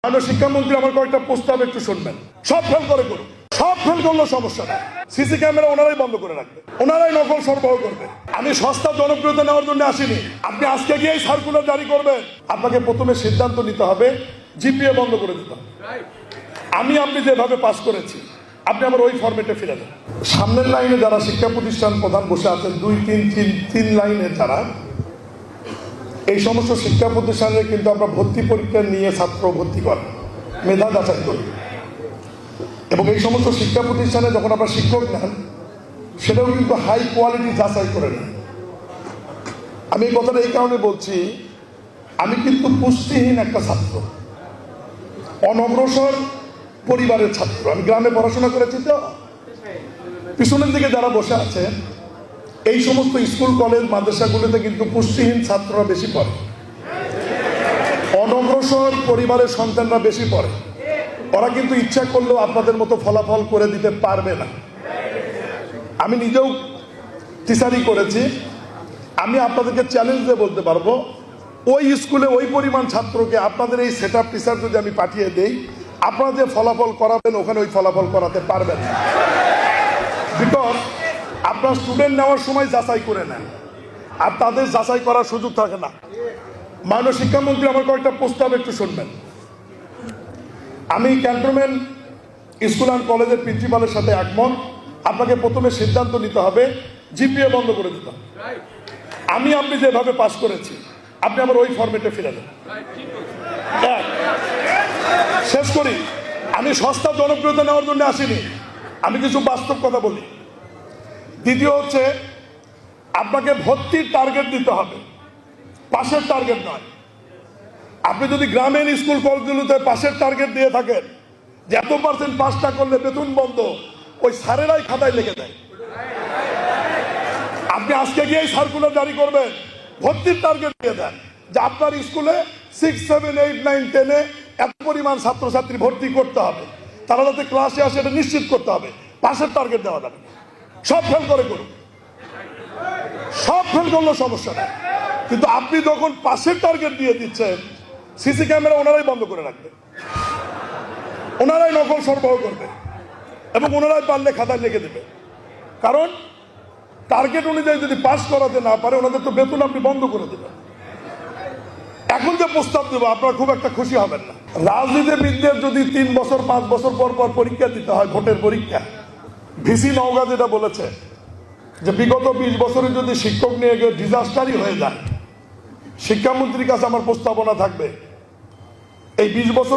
মাননীয় শিক্ষামন্ত্রী আমার কয়েকটা প্রস্তাব একটু শুনবেন। সব ফেল করে করুন, সব ফেল করলেও সমস্যা নেই। সিসি ক্যামেরা ওনারাই বন্ধ করে রাখবে, ওনারাই নকল সরবরাহ করবে। আমি সস্তা জনপ্রিয়তা নেওয়ার জন্য আসিনি। আপনি আজকে গিয়ে সার্কুলার জারি করবেন, আপনাকে প্রথমে সিদ্ধান্ত নিতে হবে জিপিএ বন্ধ করে দিতে হবে। আপনি যেভাবে পাস করেছি আপনি আমার ওই ফরম্যাটে ফিরে যান। সামনের লাইনে যারা শিক্ষা প্রতিষ্ঠান প্রধান বসে আছেন, তিন লাইনের যারা, এই সমস্ত শিক্ষা প্রতিষ্ঠানে কিন্তু আমরা ভর্তি পরীক্ষা নিয়ে ছাত্র ভর্তি করি, মেধা যাচাই করি, এবং এই সমস্ত শিক্ষা প্রতিষ্ঠানে যখন আমরা শিক্ষক নেন সেটাও কিন্তু হাই কোয়ালিটি যাচাই করে নেন। আমি এই কথাটা এই কারণে বলছি, আমি কিন্তু পুষ্টিহীন একটা ছাত্র, অনগ্রসর পরিবারের ছাত্র। আমি গ্রামে পড়াশোনা করেছি, তো পিছনের দিকে যারা বসে আছেন এই সমস্ত স্কুল কলেজ মাদ্রাসাগুলোতে কিন্তু পুষ্টিহীন ছাত্ররা বেশি পড়ে, অনগ্রসর পরিবারের সন্তানরা বেশি পড়ে। ওরা কিন্তু ইচ্ছা করলেও আপনাদের মতো ফলাফল করে দিতে পারবে না। আমি নিজেও টিচারই করেছি, আমি আপনাদেরকে চ্যালেঞ্জ দিয়ে বলতে পারবো, ওই স্কুলে ওই পরিমাণ ছাত্রকে আপনাদের এই সেট আপ টিচার যদি আমি পাঠিয়ে দেই, আপনারা যে ফলাফল করাবেন ওখানে ওই ফলাফল করাতে পারবেন না। বিকজ আপনার স্টুডেন্ট নেওয়ার সময় যাচাই করে নেন, আর তাদের যাচাই করার সুযোগ থাকে না। মাননীয় শিক্ষামন্ত্রী আমার কয়েকটা প্রস্তাব একটু শুনবেন। আমি ক্যান্টনমেন্ট স্কুল অ্যান্ড কলেজের প্রিন্সিপালের সাথে একমত। আপনাকে প্রথমে সিদ্ধান্ত নিতে হবে জিপিএ বন্ধ করে দিতে হবে। আপনি যেভাবে পাস করেছি আপনি আমার ওই ফরম্যাটে ফিরে যান। শেষ করি, আমি সস্তা জনপ্রিয়তা নেওয়ার জন্য আসিনি, আমি কিছু বাস্তব কথা বলি। দ্বিতীয় হচ্ছে, আপনাকে ভর্তির টার্গেট দিতে হবে, পাশের টার্গেট নয়। আপনি যদি গ্রামীণ স্কুল কলেজগুলোতে পাশের টার্গেট দিয়ে থাকেন যে এত পার্সেন্ট পাসটা করলে বেতন বন্ধ, ওই স্যারেরাই খাতায় লিখে দেয়। আপনি আজকে গিয়ে সার্কুলার জারি করবেন, ভর্তির টার্গেট দিয়ে দেন যে আপনার স্কুলে 6, 7, 8, 9, 10-এ এত পরিমাণ ছাত্রছাত্রী ভর্তি করতে হবে, তারা যাতে ক্লাসে আসে এটা নিশ্চিত করতে হবে। পাশের টার্গেট দেওয়া যাবে, সব ফেল করে করুন, সব ফেল করলেও সমস্যা নেই। কিন্তু আপনি যখন পাশের টার্গেট দিয়ে দিচ্ছেন, সিসি ক্যামেরা ওনারাই বন্ধ করে রাখবে, ওনারাই নকল সরবরাহ করবে, এবং ওনারাই পারলে খাতায় লিখে দেবে। কারণ টার্গেট অনুযায়ী যদি পাস করাতে না পারে, ওনাদের তো বেতন আপনি বন্ধ করে দেবেন। এখন যে প্রস্তাব দেবো আপনারা খুব একটা খুশি হবেন না। রাজনীতিবিদদের যদি 3 বছর 5 বছর পর পর পরীক্ষা দিতে হয়, ভোটের পরীক্ষা, ভিসি নওগাঁ যেটা বলেছে যে বিগত 20 বছরে যদি শিক্ষক নিয়ে গিয়ে ডিজাস্টারই হয়ে যায়, শিক্ষামন্ত্রীর কাছে আমার প্রস্তাবনা থাকবে এই 20 বছরে